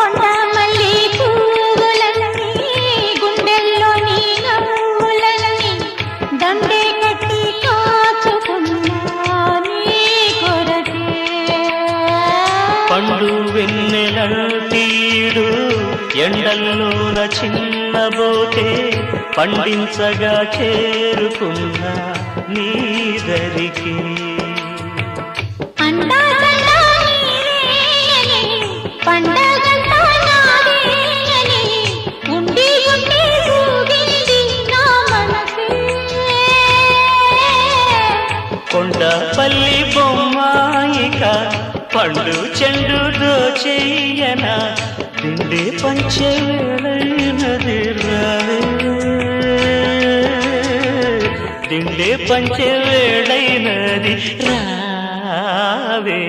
కొండ మల్లి పువ్వులన్నీ గుండెల్లోని నవ్వులన్నీ దండే కట్టి కాచుకున్నా నీ కొరకే పండు వెన్నెలంటీడు ఎండల్లోన చిన్నబోతే పండించగా చేరుకున్నా నీ దరికి పండగంతా నాదేనని ఉండి ఉండి ఊగింది నా మనసే కొండపల్లి బొమ్మాయిక పండు చెండు దోచెయ్యన దిండే పంచవేళైనది రావే దిండే పంచవేళైనది రావే